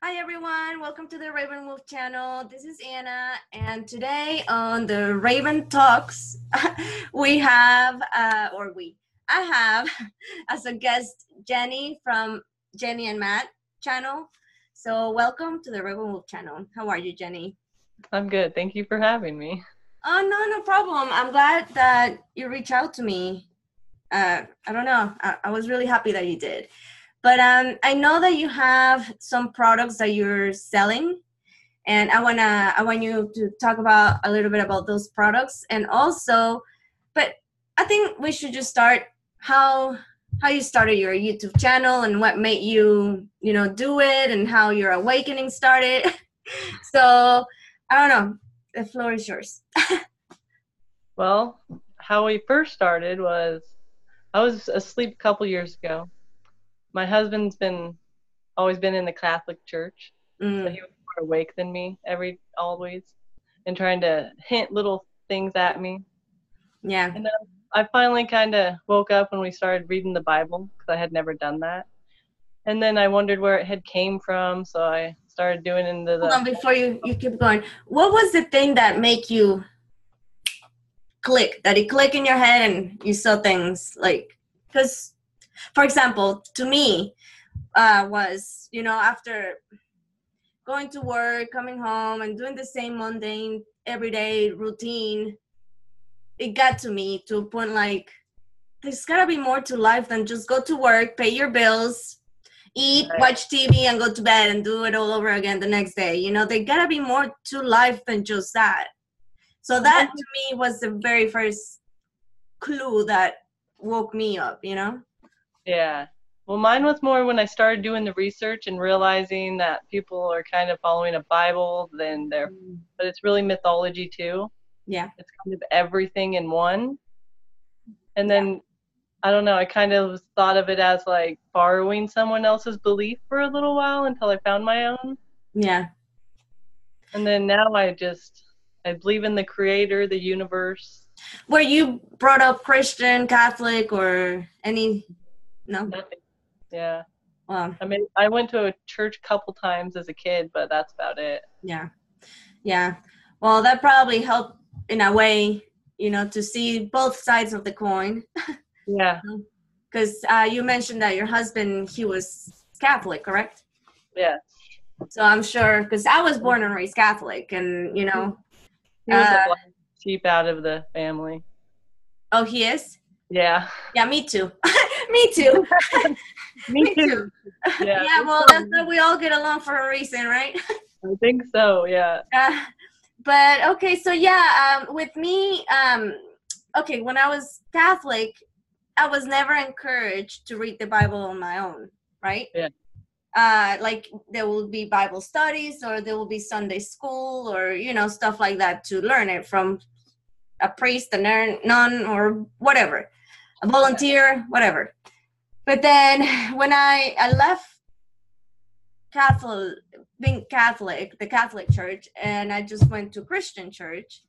Hi everyone, welcome to the Raven Wolf channel. This is Anna, and today on the Raven Talks, I have as a guest Jenny from Jenny&Matt channel. So welcome to the Raven Wolf channel. How are you, Jenny? I'm good. Thank you for having me. Oh, no problem. I'm glad that you reached out to me. I don't know. I was really happy that you did. But I know that you have some products that you're selling, and I want you to talk about a little bit about those products, and also, but I think we should just start how you started your YouTube channel and what made you do it and how your awakening started. So I don't know. The floor is yours. Well, how we first started was I was asleep a couple years ago. My husband's always been in the Catholic Church, so he was more awake than me always, and trying to hint little things at me. Yeah. And I finally kind of woke up when we started reading the Bible because I had never done that. And then I wondered where it had came from, so I started doing into Hold the. on, before you keep going. What was the thing that make you click? That it click in your head and you saw things like, because, for example, to me, was after going to work, coming home, and doing the same mundane everyday routine, it got to me to a point like there's gotta be more to life than just go to work, pay your bills, eat, watch TV, and go to bed and do it all over again the next day. There gotta be more to life than just that. So that to me was the very first clue that woke me up. Yeah. Well, mine was more when I started doing the research and realizing that people are kind of following a Bible, but it's really mythology too. Yeah. It's kind of everything in one. And then, I don't know, I kind of thought of it as like borrowing someone else's belief for a little while until I found my own. Yeah. And then now I believe in the creator, the universe. Were you brought up Christian, Catholic, or any? No? Nothing. Yeah. Well, I mean, I went to a church a couple times as a kid, but that's about it. yeah. Yeah. Well, that probably helped in a way, to see both sides of the coin. Yeah. Because you mentioned that your husband, he was Catholic, correct? Yeah. So I'm sure, because I was born and raised Catholic, and, He was the black sheep out of the family. Oh, he is? Yeah. Yeah, me too. Me too. Me too. Yeah. Yeah, well, that's why we all get along for a reason, right? I think so, yeah. But, okay, so yeah, with me, okay, when I was Catholic, I was never encouraged to read the Bible on my own, right? Yeah. Like there will be Bible studies or there will be Sunday school or, stuff like that to learn it from a priest, a nun, or whatever, a volunteer, whatever. But then when I left being Catholic, the Catholic Church, and I just went to Christian church,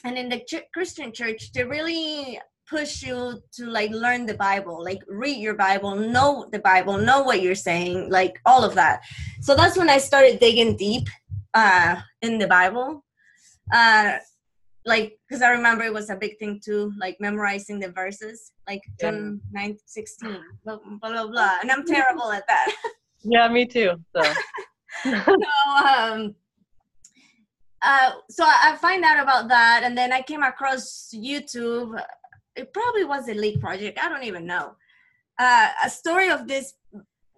and in the Christian church, they really push you to like learn the Bible, like read your Bible, know the Bible, know what you're saying, like all of that. So that's when I started digging deep in the Bible. Like, because I remember it was a big thing too, like memorizing the verses, like John 9:16, blah, blah, blah, blah. And I'm terrible at that. Yeah, me too. So, so I find out about that, and then I came across YouTube. It probably was a leak project. I don't even know. A story of this,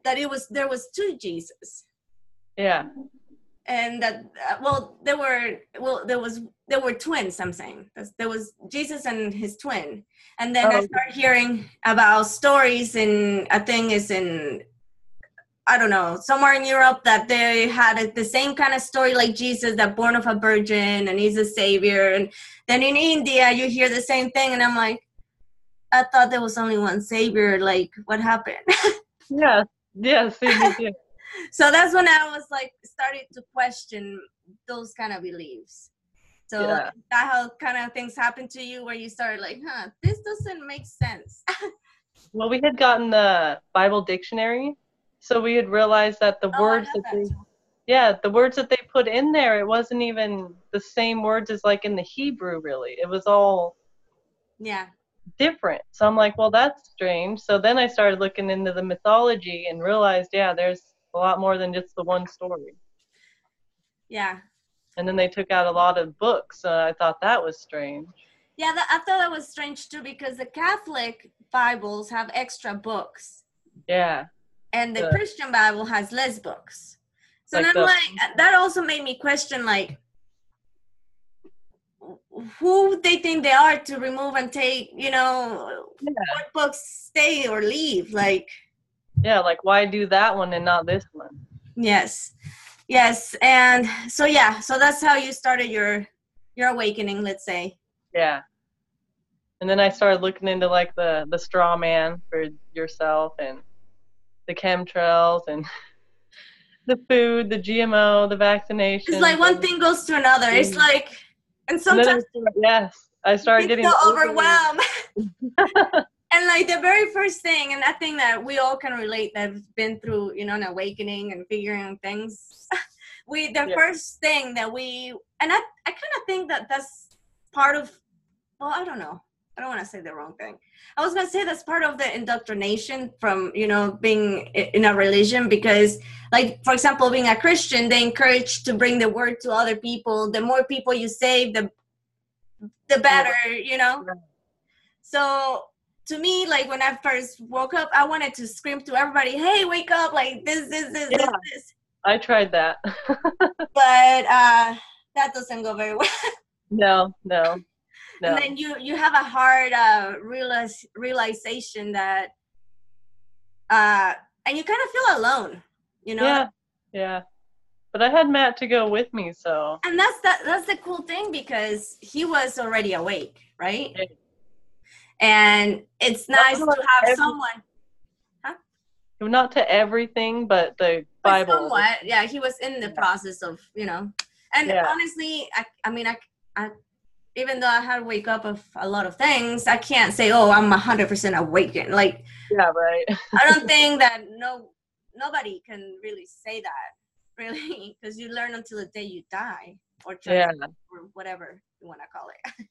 that there was two Jesus. Yeah. And that there were twins. I'm saying there was Jesus and his twin, and then I started hearing about stories in, I think it's in, I don't know, somewhere in Europe, that they had the same kind of story like Jesus, that born of a virgin and he's a savior. And then in India you hear the same thing, and I'm like, I thought there was only one savior. Like, what happened? Yeah, see, me too. So that's when I was like started to question those kind of beliefs. So that how kind of things happen to you where you started like, this doesn't make sense. Well, we had gotten the Bible dictionary, So we had realized that the Oh, I words have that that they, too. yeah, the words that they put in there, it wasn't even the same words as like in the Hebrew, really. It was all Yeah. different. So I'm like, well, that's strange. So then I started looking into the mythology and realized, yeah, there's a lot more than just the one story. Yeah. And then they took out a lot of books. So I thought that was strange. Yeah, I thought that was strange too because the Catholic Bibles have extra books. Yeah. And the Christian Bible has less books. So like then I'm like, that also made me question, like, who they think they are to remove and take, what books stay or leave. Like, yeah, like why do that one and not this one? Yes. And so, yeah, so that's how you started your awakening, let's say. Yeah. And then I started looking into like the straw man for yourself and the chemtrails and the food, the GMO, the vaccinations. It's like one thing goes to another. It's like, and sometimes I started getting so overwhelmed. And like the very first thing, and I think that we all can relate that have been through, an awakening and figuring things. First thing that and I kind of think that that's part of, well, I don't know. I don't want to say the wrong thing. I was going to say that's part of the indoctrination from, being in a religion, because like, for example, being a Christian, they encourage to bring the word to other people. The more people you save, the better, So to me, like when I first woke up, I wanted to scream to everybody, hey, wake up, like this. I tried that. But that doesn't go very well. No. And then you have a hard realization that, and you kind of feel alone, Yeah. But I had Matt to go with me, so. And that's the cool thing, because he was already awake, right? Yeah. And it's nice to have someone. Huh? Not to everything, but the Bible. Somewhat, yeah. He was in the process of, And honestly, I even though I had to wake up of a lot of things, I can't say, oh, I'm 100% awakened. Like, yeah, right. I don't think that nobody can really say that, really, because you learn until the day you die, or whatever you want to call it.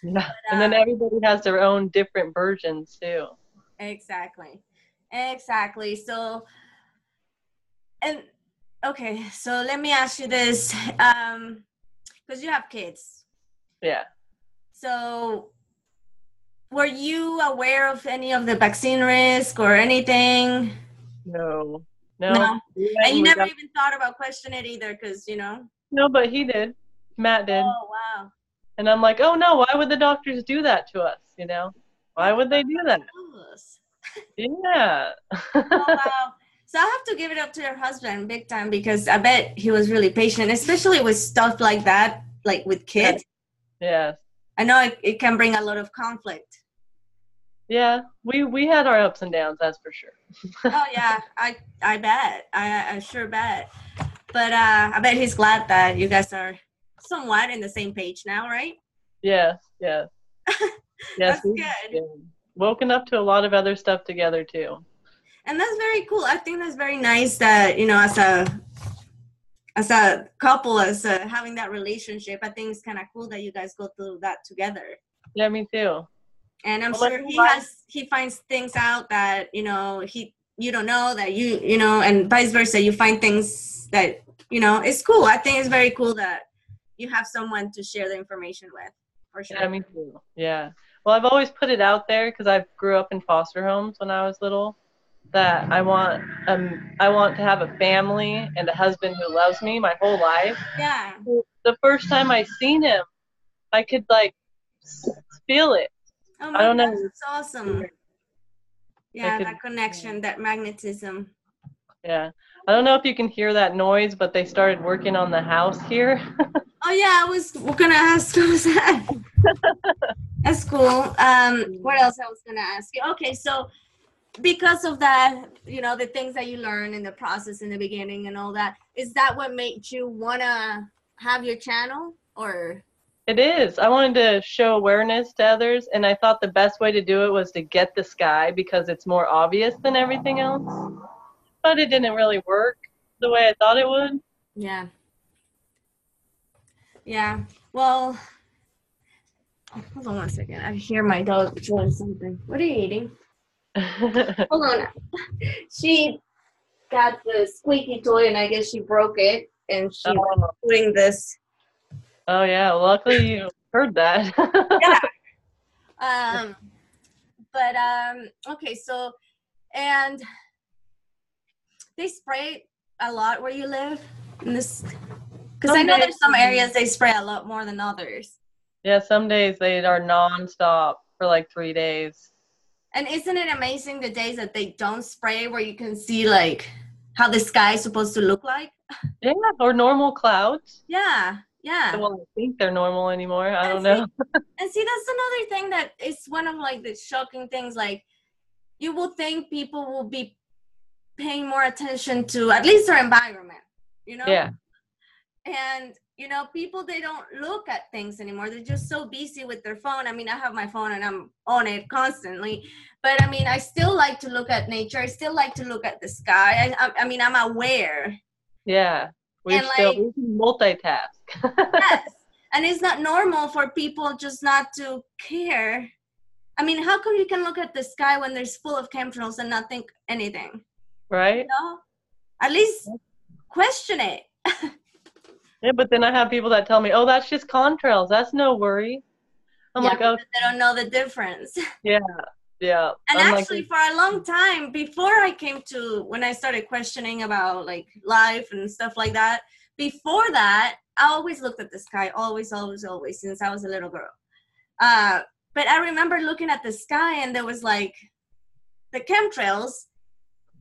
Yeah. But, and then everybody has their own different versions too. Exactly. So, and okay, so let me ask you this, because you have kids. Yeah. So, were you aware of any of the vaccine risk or anything? No. And you never even thought about questioning it either, because, No, but he did. Matt did. Oh, wow. And I'm like, oh, no, why would the doctors do that to us, Why would they do that? Yeah. Oh, wow. So I have to give it up to your husband big time, because I bet he was really patient, especially with stuff like that, like with kids. Yes. I know it can bring a lot of conflict. Yeah, we had our ups and downs, that's for sure. Oh yeah, I bet. I sure bet. But I bet he's glad that you guys are somewhat in the same page now, right? Yes. Yes, That's good. Woken up to a lot of other stuff together too. And that's very cool. I think that's very nice that, as a couple, having that relationship, I think it's kind of cool that you guys go through that together. Yeah, me too. And I'm sure he finds things out that, you don't know, that and vice versa. You find things that, it's cool. I think it's very cool that you have someone to share the information with, for sure. Yeah, me too. Yeah. Well, I've always put it out there, because I grew up in foster homes when I was little, that I want to have a family and a husband who loves me my whole life. Yeah. The first time I seen him, I could like feel it. Oh my God, that's awesome. Yeah, that connection, that magnetism. Yeah. I don't know if you can hear that noise, but they started working on the house here. Oh yeah, I was gonna ask, what was that? That's cool. What else I was gonna ask you? Okay, so because of that, the things that you learn in the process in the beginning and all that, is that what made you wanna have your channel, or? It is. I wanted to show awareness to others, and I thought the best way to do it was to get the sky, because it's more obvious than everything else. but it didn't really work the way I thought it would. Yeah. Yeah. Well, hold on one second. I hear my dog doing something. What are you eating? Hold on. She got the squeaky toy, and I guess she broke it, and she was doing this. Oh yeah, luckily you heard that. Yeah. But okay, so, and they spray a lot where you live in this, because I know there's some areas they spray a lot more than others. Yeah, some days they are nonstop for like 3 days. And isn't it amazing the days that they don't spray, where you can see like how the sky is supposed to look like? Yeah, or normal clouds. Yeah, yeah. Well, I think they're normal anymore. I don't see, know. And see, that's another thing that is one of like the shocking things. Like, you will think people will be paying more attention to at least their environment, you know? Yeah. And, you know, people, they don't look at things anymore. They're just so busy with their phone. I mean, I have my phone and I'm on it constantly. But, I mean, I still like to look at nature. I still like to look at the sky. I mean, I'm aware. Yeah. We can multitask. Yes. And it's not normal for people just not to care. I mean, how come you can look at the sky when there's full of chemtrails and not think anything? Right? You know? At least question it. Yeah, but then I have people that tell me, oh, that's just contrails. That's no worry. I'm like, oh. They don't know the difference. Yeah, yeah. And I'm actually, for a long time, before I came to, when I started questioning about, like, life and stuff like that, before that, I always looked at the sky, always, since I was a little girl. But I remember looking at the sky, and there was, like, the chemtrails,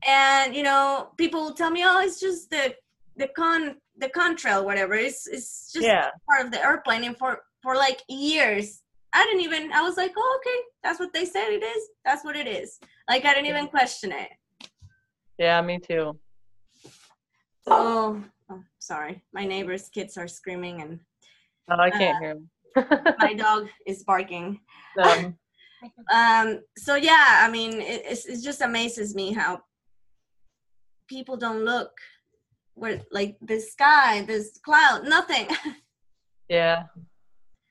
and, you know, people would tell me, oh, it's just the contrail, whatever. It's just part of the airplane. And for like years, I was like, oh, okay, that's what they said it is. That's what it is. Like, I didn't even question it. Yeah, me too. So, oh, sorry. My neighbor's kids are screaming, and I can't hear them. My dog is barking. So yeah, I mean, it just amazes me how people don't look where, like, the sky, this cloud, nothing. Yeah.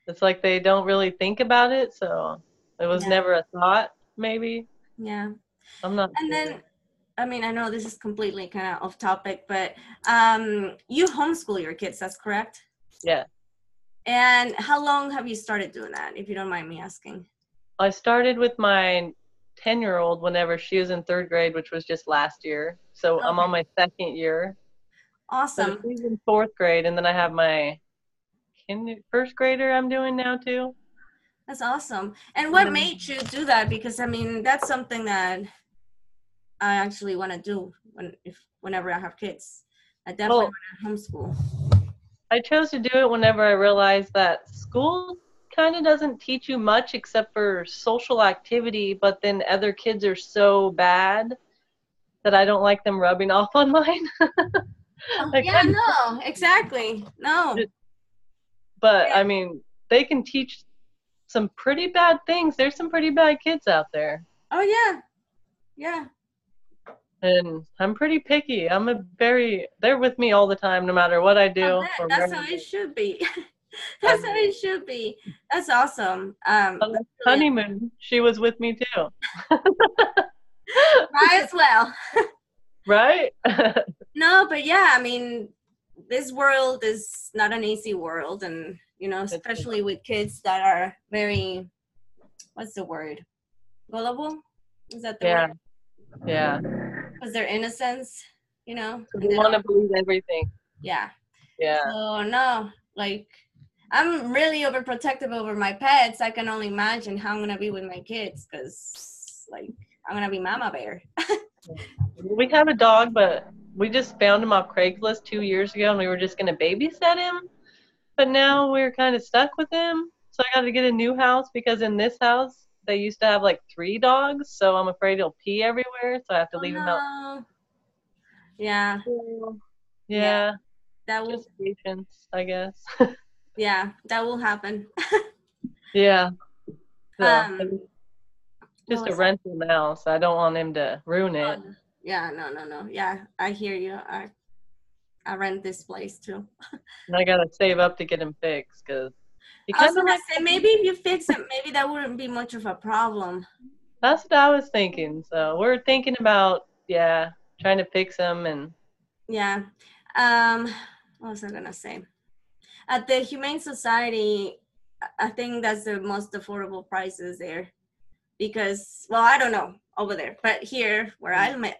It's like they don't really think about it, so it was never a thought, maybe. Yeah. I'm not sure. Then, I mean, I know this is completely kind of off topic, but you homeschool your kids, that's correct? Yeah. And how long have you started doing that, if you don't mind me asking? I started with my 10-year-old whenever she was in 3rd grade, which was just last year. So I'm on my 2nd year. Awesome. So she's in 4th grade, and then I have my 1st grader I'm doing now too. That's awesome. And what made you do that? Because, I mean, that's something that I actually want to do whenever I have kids. I definitely want to homeschool. I chose to do it whenever I realized that school kind of doesn't teach you much except for social activity, but then other kids are so bad that I don't like them rubbing off on mine. No, exactly. No. But, I mean, they can teach some pretty bad things. There's some pretty bad kids out there. Oh, yeah. Yeah. And I'm pretty picky. They're with me all the time, no matter what I do. That's how it should be. That's how it should be. That's awesome. Honeymoon, she was with me too. Might as well. Right? No, but yeah, I mean, this world is not an easy world, and, you know, especially with kids that are very, what's the word? Gullible? Is that the word? Yeah. Because their innocence, you know. They want to believe everything. Yeah. Yeah. So, no, like, I'm really overprotective over my pets. I can only imagine how I'm going to be with my kids, because, like, I'm going to be mama bear. We have a dog, but we just found him off Craigslist 2 years ago, and we were just going to babysit him. But now we're kind of stuck with him. So I got to get a new house, because in this house, they used to have like 3 dogs. So I'm afraid he'll pee everywhere. So I have to leave him out. Yeah. Yeah. That will. Just patience, I guess. Yeah, that will happen. Yeah. So, just a rental now, so I don't want him to ruin it. Yeah, no. Yeah, I hear you. I rent this place too. And I gotta save up to get him fixed because he I was kind of gonna like. say maybe if you fix it, maybe that wouldn't be much of a problem. That's what I was thinking. So we're thinking about, yeah, trying to fix him and. Yeah. What was I gonna say? At the Humane Society, I think that's the most affordable prices there because, well, I don't know over there, but here where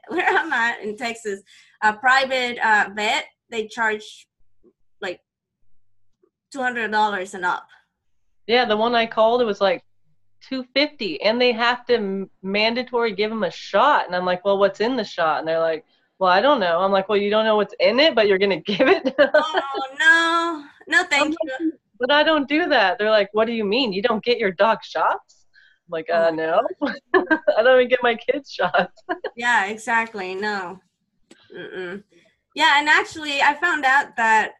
where I'm at in Texas, a private vet, they charge like $200 and up. Yeah, the one I called, it was like 250, and they have to mandatory give him a shot. And I'm like, well, what's in the shot? And they're like, well, I don't know. I'm like, well, you don't know what's in it, but you're gonna give it. Oh no, I'm thank you. like, but I don't do that. They're like, what do you mean? You don't get your dog shots? I'm like, Oh my no. God. I don't even get my kids shots. Yeah, exactly. No. Mm-mm. Yeah, and actually, I found out that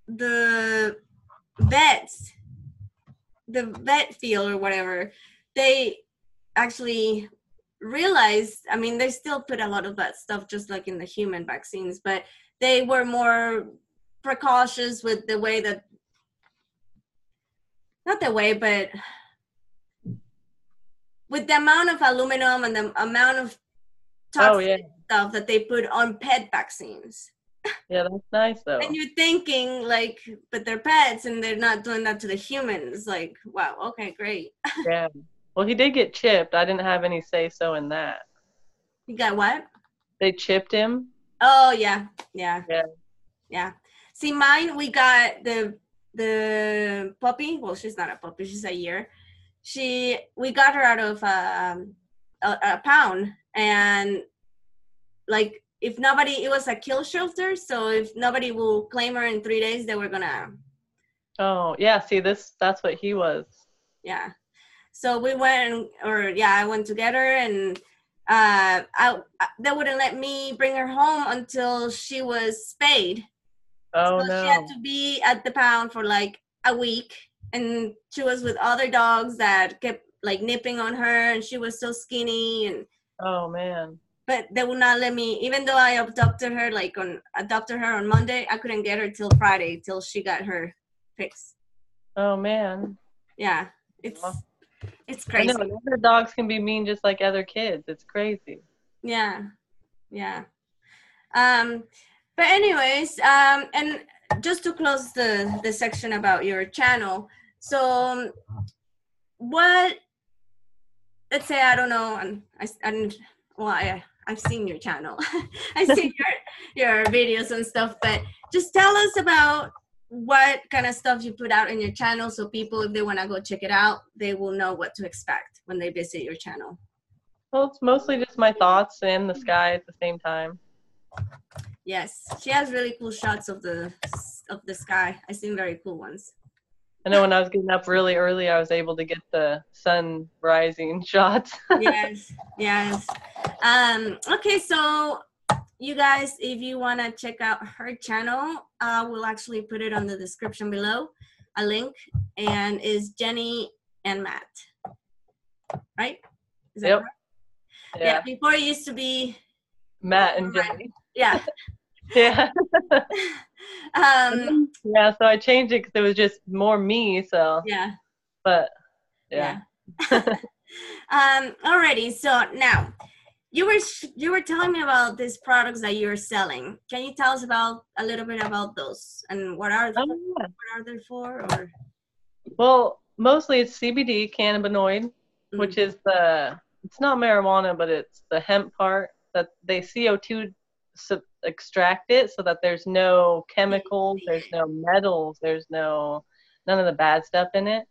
the vets, the vet field or whatever, they actually realized, I mean, they still put a lot of that stuff just like in the human vaccines, but they were more precautious with the way that, not the way, but with the amount of aluminum and the amount of Oh, toxic yeah. stuff that they put on pet vaccines. Yeah, that's nice, though. And you're thinking, like, but they're pets and they're not doing that to the humans. Like, wow, okay, great. Yeah. Well, he did get chipped. I didn't have any say-so in that. You got what? They chipped him. Oh, yeah, yeah, Yeah. yeah. See, mine, we got the puppy. Well, she's not a puppy. She's a year. We got her out of a pound. And, like, if nobody, it was a kill shelter. So if nobody will claim her in 3 days, they were going to. Oh, yeah. See, that's what he was. Yeah. So we went, I went to get her, and they wouldn't let me bring her home until she was spayed. Oh, So she had no. to be at the pound for like a week, and she was with other dogs that kept like nipping on her, and she was so skinny, and Oh, man. but they would not let me, even though I adopted her on Monday, I couldn't get her till Friday till she got her fix. Oh, man. Yeah, it's Well, it's I know, crazy. and other dogs can be mean just like other kids. It's crazy. Yeah, yeah. But anyways, and just to close the section about your channel, so what? Let's say I don't know, and I've seen your channel, I've seen your videos and stuff, but just tell us about what kind of stuff you put out in your channel, so people, if they want to go check it out, they will know what to expect when they visit your channel. Well, it's mostly just my thoughts and the sky at the same time. Yes, she has really cool shots of the sky. I've seen very cool ones. I know when I was getting up really early, I was able to get the sun rising shots. Yes, yes. Okay, so you guys, if you want to check out her channel, we'll actually put it on the description below, a link, and is Jenny&Matt, right? Is that Yep. correct? Yeah. Yeah, before it used to be Matt and Jenny. Yeah. Yeah. um, Yeah, so I changed it because it was just more me, so. yeah. But, yeah. Alrighty, so now, you were telling me about these products that you're selling. Can you tell us about a little bit about those and what are Yeah. they for? Or Well, mostly it's CBD, cannabinoid, which is it's not marijuana, but it's the hemp part that they CO2 extract it so that there's no chemicals, there's no metals, there's none of the bad stuff in it.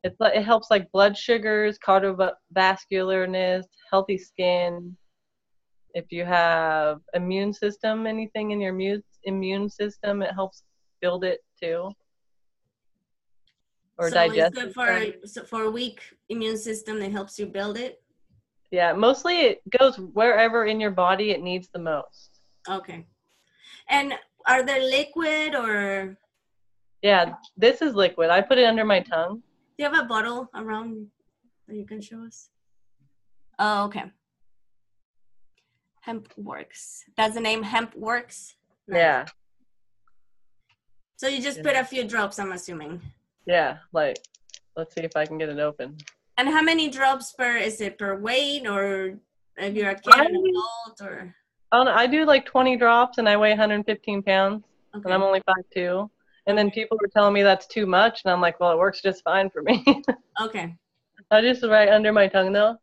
It helps like blood sugars, cardiovascularness, healthy skin. If you have immune system, anything in your immune system, it helps build it too. Or so it's digestive. good for a weak immune system that helps you build it. Yeah, mostly it goes wherever in your body it needs the most. Okay. And are they liquid or? Yeah, this is liquid. I put it under my tongue. Do you have a bottle around that you can show us? Oh, okay. Hemp Works. That's the name, Hemp Works? Nice. Yeah. So you just put a few drops, I'm assuming. Yeah, like, let's see if I can get it open. And how many drops is it per weight, or if you're a kid or an adult, or? I do like 20 drops, and I weigh 115 pounds, and I'm only 5'2". And then people were telling me that's too much, and I'm like, well, it works just fine for me. Okay. I just right under my tongue, though.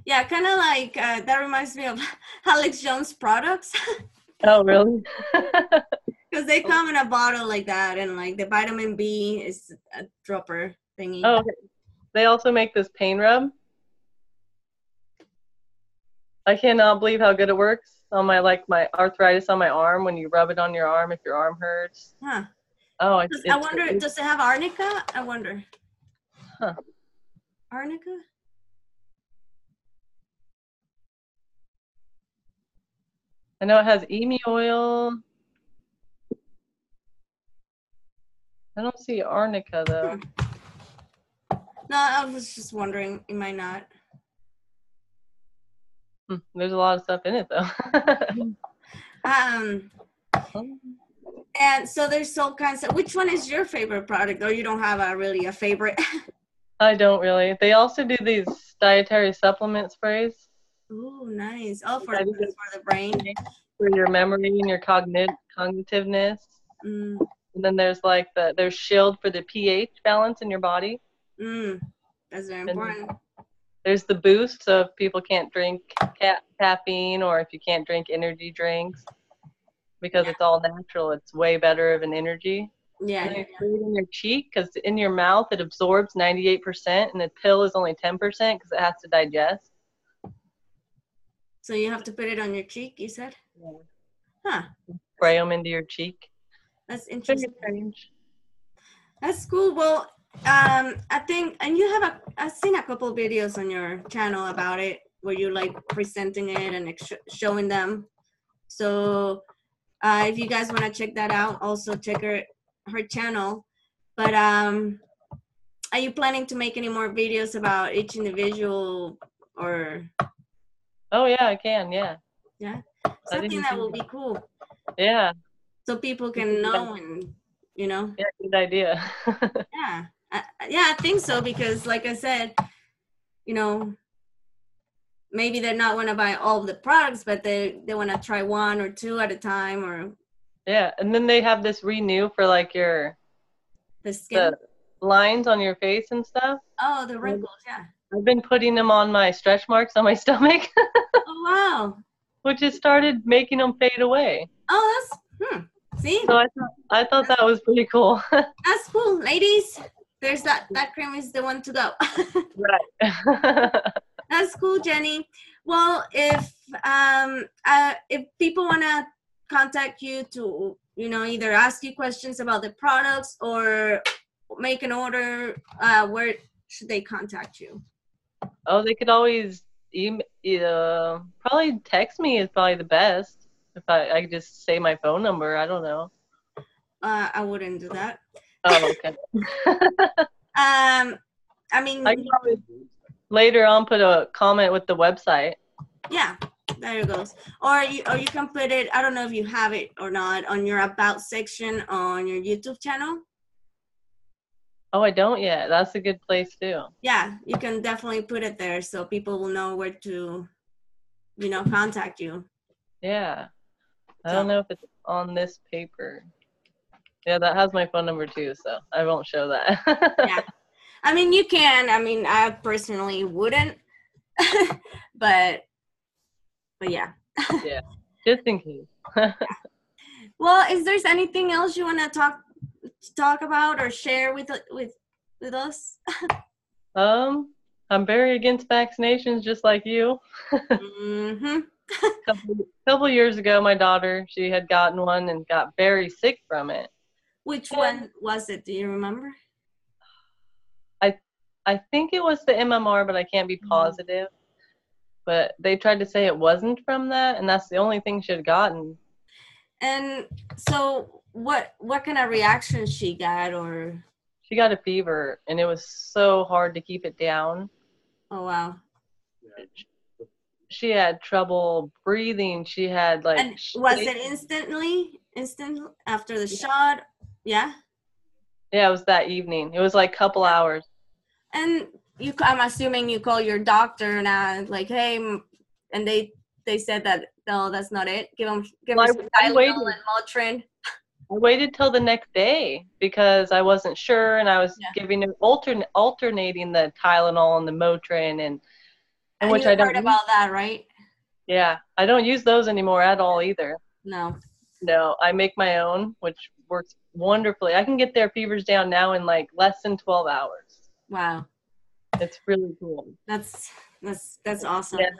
Yeah, kind of like, that reminds me of Alex Jones products. Oh, really? Because they come in a bottle like that, and like the vitamin B is a dropper thingy. Oh, okay. They also make this pain rub. I cannot believe how good it works on my arthritis on my arm. When you rub it on your arm, if your arm hurts. Huh. Oh, I wonder, does it have arnica? I wonder. Huh. Arnica? I know it has emu oil. I don't see arnica, though. No, I was just wondering. It might not. There's a lot of stuff in it, though. And so there's all kinds of. Which one is your favorite product, or you don't have really a favorite? I don't really. They also do these dietary supplement sprays. Oh, nice. Oh, for the brain. For your memory and your cognitiveness. And then there's there's Shield for the pH balance in your body. That's very important. There's the Boost, so if people can't drink caffeine, or if you can't drink energy drinks, because it's all natural, it's way better of an energy. Yeah. And you put it in your cheek, because in your mouth it absorbs 98%, and the pill is only 10% because it has to digest. So you have to put it on your cheek, you said? Yeah. Huh. Spray them into your cheek. That's interesting. Strange. That's cool. Well, I think, and I've seen a couple of videos on your channel about it, where you like presenting it and showing them. So if you guys want to check that out, also check her channel. But are you planning to make any more videos about each individual, or? Oh yeah, I can. Yeah. Yeah. Something that will be cool. Yeah. So people can know, and Yeah, good idea. Yeah. I think so, because like I said, maybe they're not want to buy all of the products, but they want to try one or two at a time, or. Yeah, and then they have this Renew for like the skin, the lines on your face and stuff. Oh, the wrinkles, yeah. I've been putting them on my stretch marks on my stomach. Oh, wow. Which has started making them fade away. Oh, that's, see? So I thought that was pretty cool. That's cool. Ladies, there's that cream is the one to go. Right. That's cool, Jenny. Well, if people want to contact you to, either ask you questions about the products or make an order, where should they contact you? Oh, they could always probably text me is probably the best. If I just say my phone number, I don't know. I wouldn't do that. Oh, okay. I can probably later on put a comment with the website. Yeah, there it goes. Or you can put it, I don't know if you have it or not, on your About section on your YouTube channel. Oh, I don't yet. That's a good place too. Yeah, you can definitely put it there so people will know where to, contact you. Yeah. I don't know if it's on this paper. Yeah, that has my phone number too, so I won't show that. Yeah. You can. I personally wouldn't. but yeah. Yeah, just in case. Yeah. Well, is there anything else you want to talk about or share with us? I'm very against vaccinations, just like you. Mm-hmm. couple years ago, my daughter, she had gotten one and got very sick from it. Which one was it? Do you remember? I think it was the MMR, but I can't be positive. But they tried to say it wasn't from that, and that's the only thing she had gotten. And so what kind of reaction she got, or? She got a fever, and it was so hard to keep it down. Oh, wow. she had trouble breathing. She had like. And was it instant after the shot? Yeah. Yeah, it was that evening. It was like a couple hours. And I'm assuming you call your doctor now, like, hey, and they said that no, that's not it. Give them some Tylenol and Motrin. I waited till the next day because I wasn't sure, and I was giving it alternating the Tylenol and the Motrin, and which I don't heard about that, right? Yeah, I don't use those anymore at all either. No, I make my own, which works wonderfully. I can get their fevers down now in like less than 12 hours. Wow. It's really cool. That's awesome. Yeah,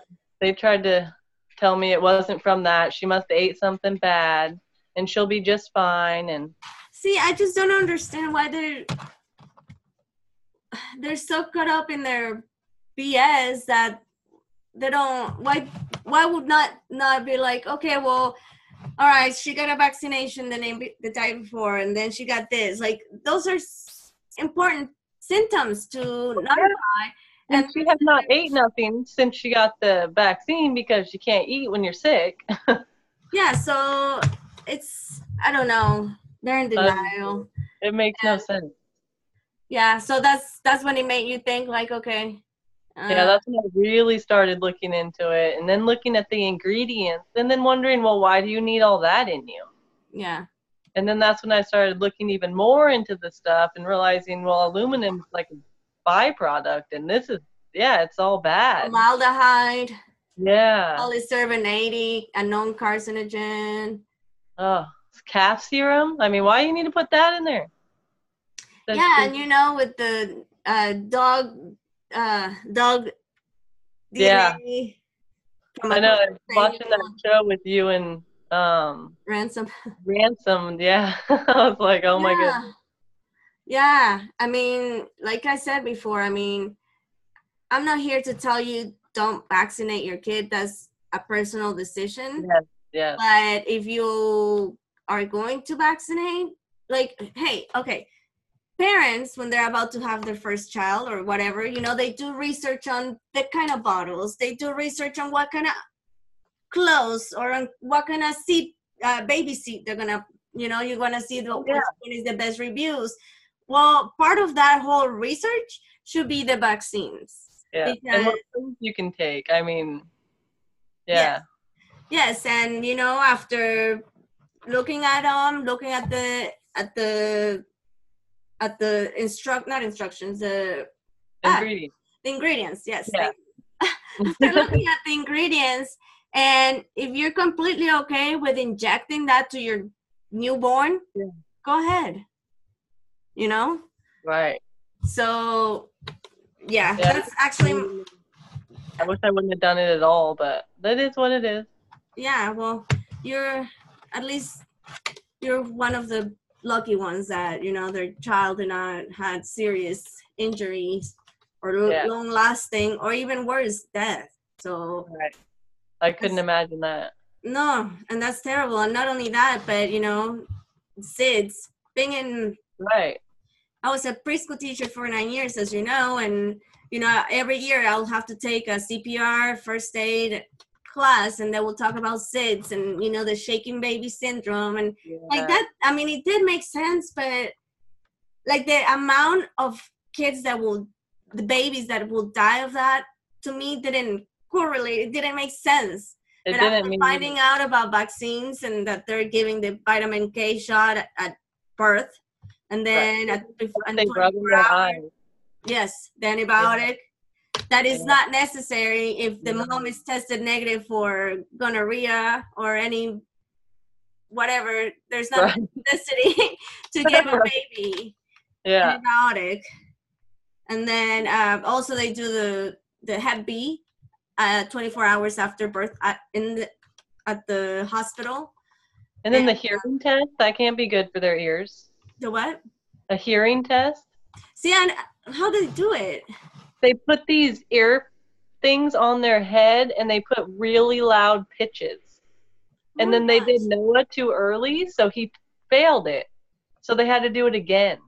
they tried to tell me it wasn't from that. She must have ate something bad, and she'll be just fine. And see, I just don't understand why they're so caught up in their BS that they don't. Why would not be like, okay, well, all right, she got a vaccination the day before, and then she got this. Like, those are important symptoms to notify. And she has not ate nothing since she got the vaccine because you can't eat when you're sick. Yeah, so it's, I don't know. They're in denial. It makes no sense. Yeah, so that's when it made you think, like, okay. Yeah, that's when I really started looking into it, and then looking at the ingredients, and then wondering, well, why do you need all that in you? Yeah. And then that's when I started looking even more into the stuff and realizing, well, aluminum is like a byproduct, and this is, it's all bad. Formaldehyde. Yeah. Polycarbonate, a known carcinogen. Oh, calf serum? I mean, why do you need to put that in there? And with the dog DNA. I know. I was watching that show with you and Ransom, yeah. I was like, oh my goodness. Yeah, I mean, like I said before, I mean, I'm not here to tell you don't vaccinate your kid. That's a personal decision. Yes. But if you are going to vaccinate, like, hey, okay, parents, when they're about to have their first child or whatever, they do research on the kind of bottles. They do research on what kind of clothes or on what kind of baby seat they're gonna, you're gonna see which one is the best reviews. Well, part of that whole research should be the vaccines. Yeah, and what foods you can take. I mean, yeah. Yes, and after looking at the not instructions, the ingredients. Yes. Yeah. After looking at the ingredients, and if you're completely okay with injecting that to your newborn, go ahead. Right. So, that's actually. I wish I wouldn't have done it at all, but that is what it is. Yeah, well, you're one of the lucky ones that their child did not had serious injuries or long lasting or even worse, death. So right. I couldn't imagine that. No, and that's terrible. And not only that, but SIDS being in right. I was a preschool teacher for 9 years, as you know, and every year I'll have to take a CPR first aid class, and they will talk about SIDS and the shaking baby syndrome and like that. I mean, it did make sense, but like the amount of the babies that will die of that, to me didn't correlate. It didn't make sense. But after finding out about vaccines and that they're giving the vitamin K shot at birth, and then at 24 hours, yes, the antibiotic. That is not necessary if the mom is tested negative for gonorrhea or any whatever. There's not necessity to give a baby antibiotic. And then also they do the Hep B 24 hours after birth at the hospital. And then the hearing test, that can't be good for their ears. The what? A hearing test. See, and how do they do it? They put these ear things on their head and they put really loud pitches. And then they did Noah too early, so he failed it. So they had to do it again.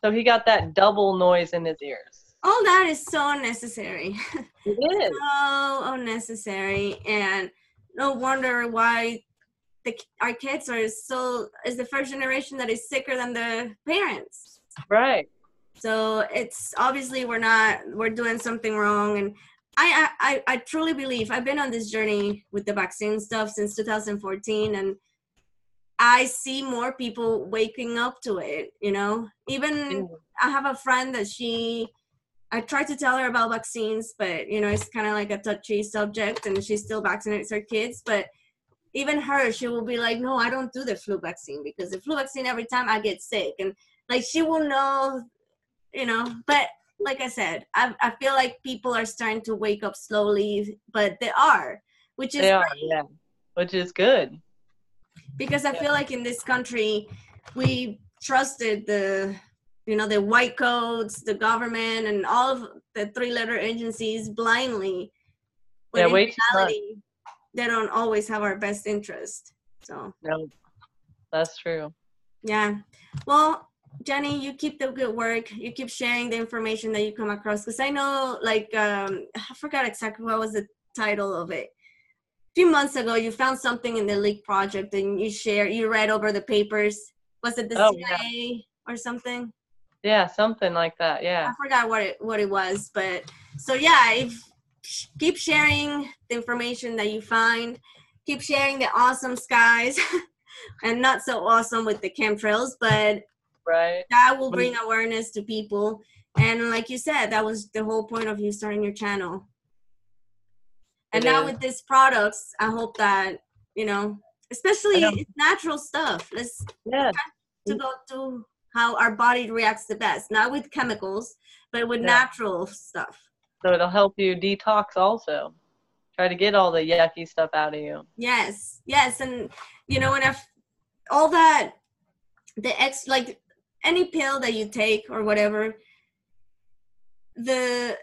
So he got that double noise in his ears. All that is so unnecessary. It is. So unnecessary, and no wonder why our kids are is the first generation that is sicker than the parents. Right. So it's obviously we're doing something wrong. And I truly believe I've been on this journey with the vaccine stuff since 2014, and I see more people waking up to it, you know. Even I have a friend that I tried to tell her about vaccines, but you know, it's kind of like a touchy subject, and she still vaccinates her kids. But even her, she will be like, no, I don't do the flu vaccine, because the flu vaccine, every time I get sick. And like, she will know, you know. But like I said, I feel like people are starting to wake up slowly, but they are, which is They are, great. yeah. Which is good. Because I feel like in this country, we trusted the white coats, the government, and all of the three-letter agencies blindly, when Yeah, in way too much. reality, they don't always have our best interest. So No, that's true. yeah. Well, Jenny, you keep the good work. You keep sharing the information that you come across. Because I know, like, I forgot exactly what was the title of it. A few months ago, you found something in the leak project, and you read over the papers. Was it the Oh, yeah. CIA or something? Yeah, something like that. Yeah. I forgot what it was. But so yeah, if keep sharing the information that you find, keep sharing the awesome skies and not so awesome with the chemtrails, but Right. that will bring awareness to people. And like you said, that was the whole point of you starting your channel. And It now is. with these products, I hope that, you know, I especially know. it's natural stuff. Let's Yeah. try to go to how our body reacts the best, not with chemicals, but with Yeah. natural stuff. So it'll help you detox also. Try to get all the yucky stuff out of you. Yes, yes. And, you know, all that, like any pill that you take or whatever, the,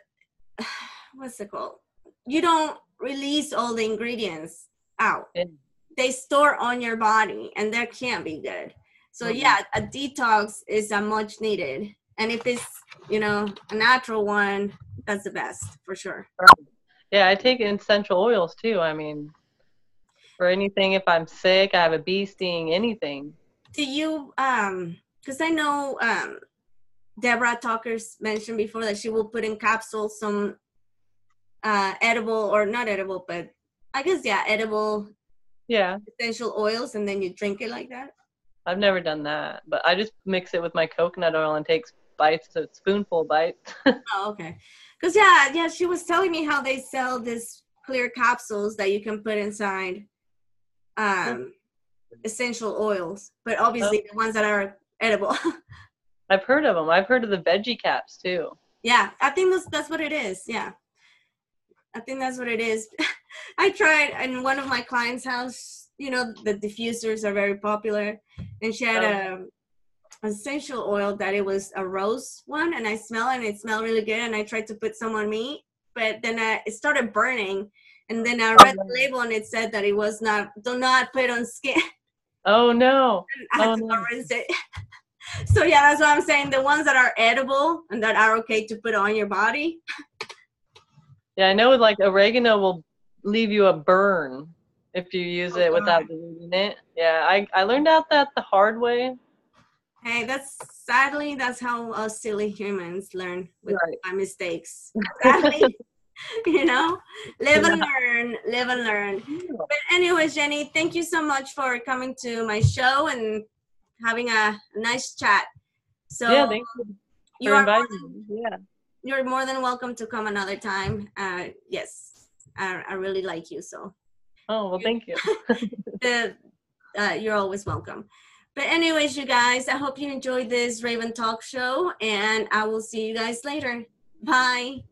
what's it called? You don't release all the ingredients out. Yeah. They store on your body, and that can't be good. So yeah, a detox is a much needed. And if it's, you know, a natural one, that's the best for sure. Yeah, I take essential oils too. I mean, for anything, if I'm sick, I have a bee sting, anything. Do you, because I know Deborah Talkers mentioned before that she will put in capsules some edible, or not edible, but I guess, yeah, edible Yeah. essential oils, and then you drink it like that. I've never done that, but I just mix it with my coconut oil and take bites, a spoonful bites. Oh, okay. Because yeah, she was telling me how they sell this clear capsules that you can put inside essential oils, but obviously the ones that are edible. I've heard of them. I've heard of the veggie caps too. Yeah, I think that's what it is. Yeah, I think that's what it is. I tried in one of my clients' house. You know, the diffusers are very popular, and she had a essential oil that it was a rose one, and I smell it, and it smelled really good, and I tried to put some on me, but then it started burning, and then I read the label, and it said that it was do not put on skin. Oh no. I had to go rinse it. So yeah, that's what I'm saying. The ones that are edible and that are okay to put on your body. Yeah, I know like oregano will leave you a burn if you use it without diluting it. Yeah, I learned out that the hard way. Hey, sadly, that's how us silly humans learn with my mistakes. Sadly, you know, live and learn, live and learn. But anyways, Jenny, thank you so much for coming to my show and having a nice chat. So yeah, thank you for inviting me. Yeah. You're more than welcome to come another time. Yes, I really like you. So. Oh, well, thank you. You're always welcome. But anyways, you guys, I hope you enjoyed this Raven Talk show, and I will see you guys later. Bye.